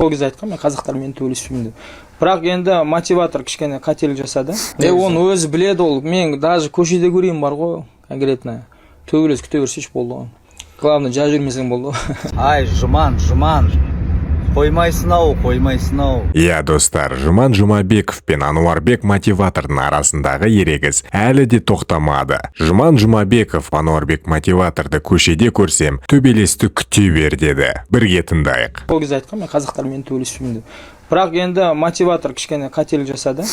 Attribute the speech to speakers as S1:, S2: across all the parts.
S1: Ол кезде айтқан, мен қазақтар мені төбелеспеймін деп. Бірақ енді мотиватор кішкене қателік жасады. Оны өзі біледі ол. Мен даже көшеде көрейін бар ғой, конкретно. Төбелес күте берсеш болды. Главное, жа жүрмесең болды.
S2: Ай, Жұман. Қоймайсың ау.
S3: Иә, достар, Жұман Жұмабеков пен Ануарбек мотиватордың арасындағы ерегіс әлі де тоқтамады. Жұман Жұмабеков Ануарбек мотиваторды көшеде көрсем, төбелесті күте бер деді. Бірге тыңдайық.
S1: Ол кезде айтқан, мен қазақтар мені төбелеспеймін деп. Бірақ енді мотиватор кішкене қателік жасады.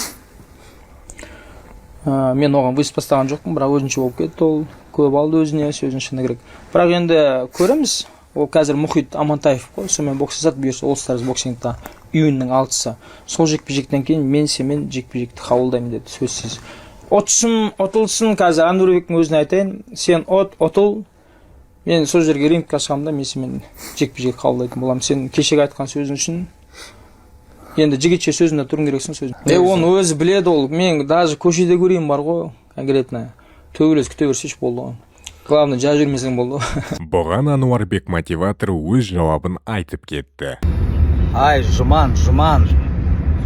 S1: Мен оған вызов бастаған жоқпын, бірақ өзінше болып кетті ол. Көп алды өзіне, сөзін шыны керек. Бірақ енді көреміз. Ол қазір Мұхит Амантаев қой, сонымен бокс жасады, бұйырса All Stars боксингта үйіннің 6-сы. Сол жекпе-жектен кейін мен семен жекпе-жекті қабылдаймын деді, сөзсіз. Отылсын, қазір Ануарбектің өзіне айтайын, сен отыл, мен сол жерге рингке шығамын да, мен семен жекпе-жек қабылдайтын боламын. Сен кешегі айтқан сөзің үшін енді жігітше сөзінде тұрың керексің сөзін. Оны өзі біледі ол. Мен даже көшеде көрейін бар ғой, конкретно. Төбелес күте берсеш болды. Главное, жа жүрмесең болды.
S3: Бұған Ануарбек мотиватор өз жауабын айтып кетті.
S2: Ай, Жұман.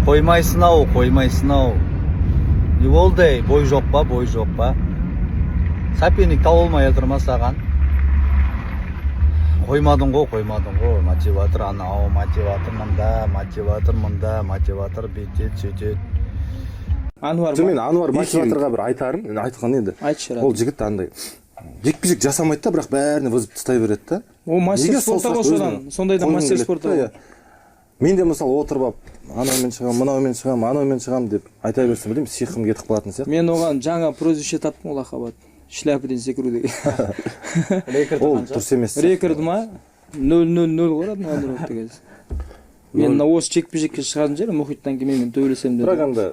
S2: Қоймайсың ау. Не болды, бой жоқ па? Сапенік тау olmай жатыр ма саған? Қоймадың ғой, мотиватор анау, мотиватор мотиватор бетет, сөйтет.
S4: Мен Ануар мотиваторға бір айтарым, айтқан еді. Ол жігіт андай жекпе-жек жасамайды да, бірақ бәріне вызып тастай береді да.
S1: О, мастер спорта ғой содан. Сондайда мастер спорта.
S4: Мен де мысалы отырып алып, анаумен шығам деп айта берсем, білем, сиқым кетіп қалатын сияқты.
S1: Мен оған жаңа прозвище таптым, ол лақап аты. Шляпадан секіру деген.
S4: Ол дұрыс емес.
S1: Рекорд ма? 0-0-0 қорады Ануарбек деген. Мен осы жекпе-жекке шығатын жер Мұхиттан кейін мен төбелесем деп.
S4: Бірақ енді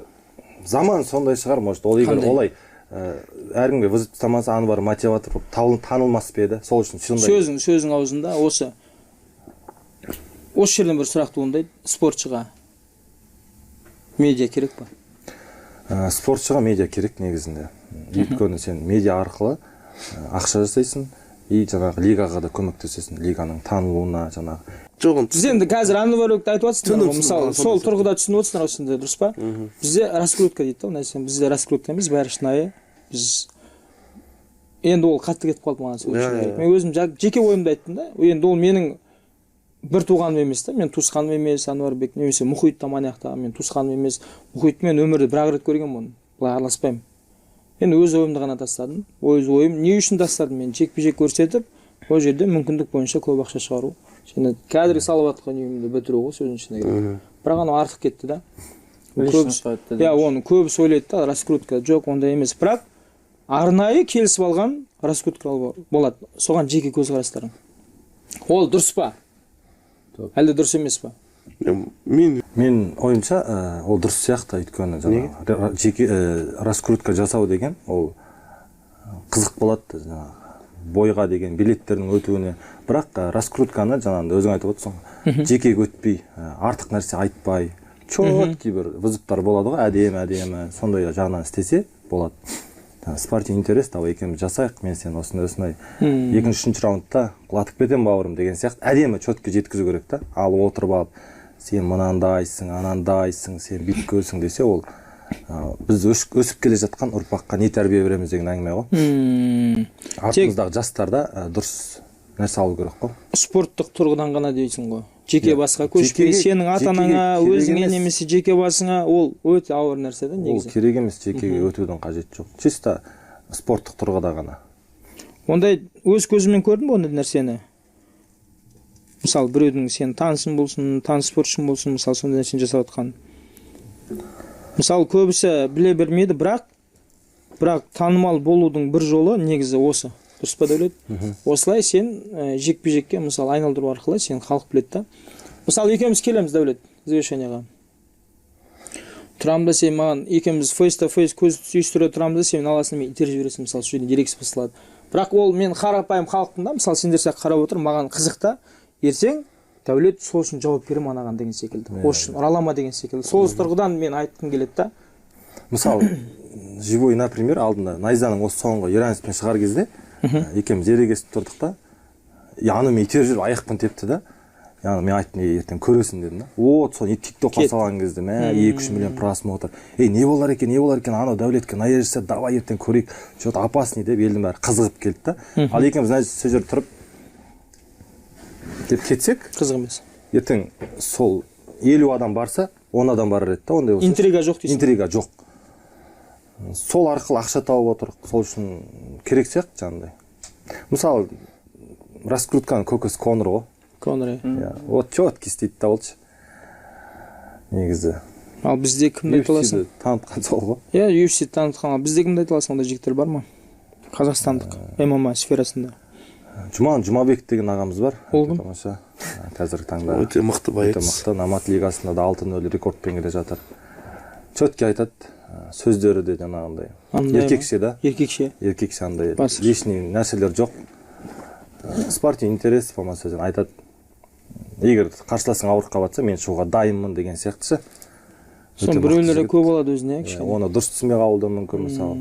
S4: заман сондай шығар, может, ол егер олай әркімге вызып тастамаса, Ануар мотиватор болып танылмас па еді? Сол үшін сондай.
S1: Сөзің аузында осы жерден бір сұрақ туындайды. Спортшыға медиа керек па?
S4: Спортшыға медиа керек негізінде. Өйткені сен медиа арқылы ақша жасайсың и жаңағы лигаға да көмектесесің, лиганың танылуына жаңағы.
S1: Сіз енді қазір Ануарбекті айтып отырсыздар ғой, мысалы, сол тұрғыда түсініп отырсыздар осында, дұрыс па? Бізде раскрутка дейді, нәрсе. Бізде раскрутка емес, бәрі шынайы. Біз енді ол қатты кетіп қалды маған сөйлеу. Мен өзім жеке ойымды айттым да. Енді ол менің бір туғаным емес та, мен туысқаным емес, Ануарбек немесе Мұхит Аманияқта мен туысқаным емес. Мұхитмен өмірде бір-ақ рет көргенмін оны. Былай араласпаймын. Мен өз ойымды ғана тастадым. Өз ойым не үшін тастадым? Мен жекпе-жек көрсетіп, ол жерде мүмкіндік бойынша көп ақша шығару. Және қазіргі салауаттық үнемді бітіру ғой сөздің ішінде керек. Бірақ анау артық кетті да. Оны көбісі ойлайды да, раскрутка жоқ, ондай емес. Бірақ арнайы келісіп алған раскрутка болады. Соған жеке көзқарастарың. Ол дұрыс па? Әлде дұрыс емес па?
S4: Мен ойымша ол дұрыс сияқты, өйткені жаңағы жеке раскрутка жасау деген ол қызық болады жаңағы. Бойға деген билеттердің өтуіне. Бірақ раскрутканы жаңағында өзің айтып отырсың, жеке өтпей, артық нәрсе айтпай, чөткей бір вызыптар болады ғой, әдемі, сондай жағынан істесе болады. Спортивный интерес, давай екеуміз жасайық, мен сен осындай. Екінші раундта құлатып кетем бауырым деген сияқты әдемі чөтке жеткізу керек та. Ал отырып алып, сен мынандайсың, анандайсың, сен бүйткөлсің десе, ол біз өсіп келе жатқан ұрпаққа не тәрбие береміз деген әңгіме ғой. Артымыздағы жастарда дұрыс нәрсе алу керек қой.
S1: Спорттық тұрғыдан ғана дейсің ғой. Жеке басқа көшпей, сенің ата-анаңа, өзіңе немесе жеке басыңа, ол өте ауыр нәрсе да негізі.
S4: Ол керек емес, жекеге өтудің қажеті жоқ. Чисто спорттық тұрғыда ғана.
S1: Ондай өз көзіммен көрдім бе ондай нәрсені? Мысалы, біреудің сен танысың болсын, таныс спортшың болсын, мысалы, сондай нәрсені жасап отқан. Мысалы, көбісі біле бермейді, бірақ танымал болудың бір жолы негізі осы. Дұрыс па, Дәулет? Осылай сен жекпе-жекке мысалы айналдыру арқылы сен халық біледі да. Мысалы, екеуміз келеміз, Дәулет, завершенияға. Тұрамыз да сен маған, екеуміз face-to-face көз түйістіре тұрамыз да сен аласың мен итеріп жібересің, мысалы, сол жерден дерексіз басталады. Бірақ ол мен қарапайым халықтың да, мысалы, сендер сияқты қарап отыр, маған қызық та, ертең Дәулет сол үшін жауап берем анаған деген секілді. Осы үшін ұралама деген секілді. Сол тұрғыдан мен айтқым келеді да.
S4: Мысалы, живой, например, алдында Найзаның осы соңғы Ерансипен шығар кезде екеуміз ерегесіп тұрдық та, анымен итеріп жүріп аяқпен тепті да. яғни мен айттым ертең көресің дедім да. Вот соны тиктокқа салған кезде мә 2-3 миллион просмотр. Не болар екен, анау Дәулетке наерсе, давай ертең көрейік. Что-то опасный деп елдің бәрі қызығып келді да. Ал екеуміз мына сол жерде тұрып деп кетсек,
S1: қызық емес.
S4: Ертең сол 50 адам барса, 10 адам барар еді да, ондай болса.
S1: Интрига жоқ дейсің.
S4: Интрига жоқ. Сол арқылы ақша тауып отырық. Сол үшін керек сияқты жаңағыдай. Мысалы, раскрутканың көкесі Конор ғой.
S1: Конор.
S4: Вот четкий істейді да болчы. Негізі.
S1: Ал бізде кімді айта аласың?
S4: Танытқан сол ғой.
S1: UFC танытқан. Ал бізде кімді айта аласың? Ондай жігіттер бар ма? Қазақстандық ММА сферасында.
S4: Жұмабек деген ағамыз бар.
S1: Ол кім?
S4: Қазіргі таңда
S5: өте мықты боец.
S4: Өте мықты. Намат лигасында да 6-0 рекордпен келе жатыр. Четкий айтады. Сөздері де жаңағындай. Еркекше да. Еркекше андай. Лишний нәрселер жоқ. Спортивный интерес болмаса айтады. Егер қарсыласың ауырып қалса, мен шығуға дайынмын деген сияқты.
S1: Сон біреулері көп болады өзіне, кішкене.
S4: Оны дұрыс түсінбей қалуы мүмкін мысалы.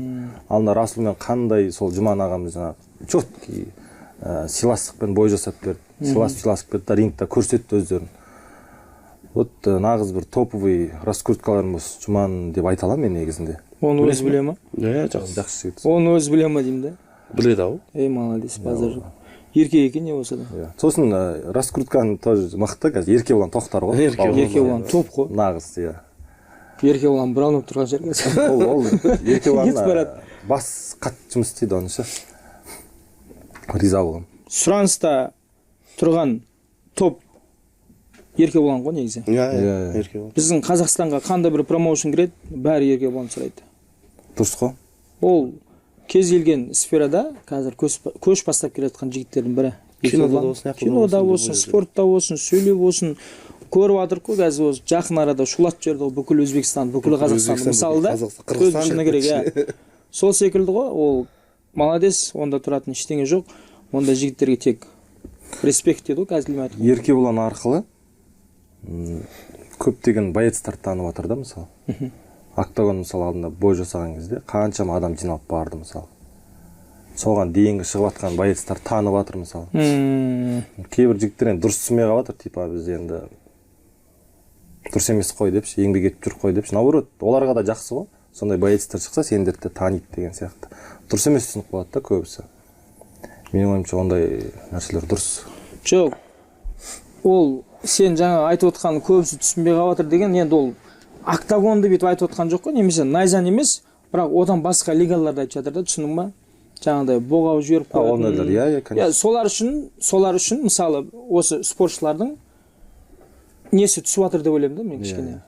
S4: Ална Расулмен қандай сол Жұман ағамыз жаңағы четкий сыйластықпен бой жасап берді. Сыйластық берді, рингта көрсетті өздерін. Вот нағыз бір топовый раскруткаларым осы Жұман деп айта аламын мен негізінде.
S1: Оны өзі біле ма?
S4: Жақсы жігіт.
S1: Оны өзі біле ма деймін да?
S5: Біледі ау.
S1: Молодец, базар. Еркек екен не болса да.
S4: Сосын раскрутканың тоже мықты, қазір Еркебұлан тоқтар ғой.
S1: Еркебұлан топ қой.
S4: Нағыз, иә.
S1: Еркебұлан бір алып тұрған жерге.
S4: Ол Еркебұлан бас қатты жұмыс істейді оны ше. Риза болам.
S1: Сұраныста тұрған топ Еркебұлан ғой негізі.
S5: Еркебұлан.
S1: Біздің Қазақстанға қандай бір промоушн кіреді, бәрі Еркебұлан сұрайды.
S4: Дұрыс қой.
S1: Ол кез келген сферада қазір көш бастап келе жатқан жігіттердің бірі. Кинода болсын, спортта болсын, сөйлеу болсын, көріп жатырық қой қазір осы жақын арада шулатып жіберді ғой бүкіл Өзбекстан, бүкіл Қазақстан мысалы да. Шыны керек, сол секілді ғой, ол молодец, онда тұратын ештеңе жоқ. Онда жігіттерге тек респект дейді ғой қазір айтып.
S4: Еркебұлан арқылы көптеген боецтар танып жатыр да мысалы. Октагон мысалы алдында бой жасаған кезде қаншама адам жиналып барды мысалы. Соған дейінгі шығып жатқан боецтар танып жатыр мысалы. Кейбір жігіттер енді дұрыс түсінбей қалып жатыр, типа біз енді дұрыс емес қой деп, еңбек етіп жүр қой деп. Наоборот, оларға да жақсы ғой. Сондай боецтар шықса сендерді таниды деген сияқты. Дұрыс емес түсініп қалады да көбісі. Менің ойымша ондай нәрселер дұрыс.
S1: Жоқ. Ол сен жаңа айтып отқан көбісі түсінбей қалып жатыр деген, енді ол октагонды бүйтіп айтып отқан жоқ қой, немесе найзан емес, бірақ одан басқа лигаларды айтып жатыр да, түсіндің ба? Жаңағыдай боғау жіберіп қоятын. Солар үшін мысалы осы спортшылардың несі түсіп жатыр деп ойлаймын да мен кішкене.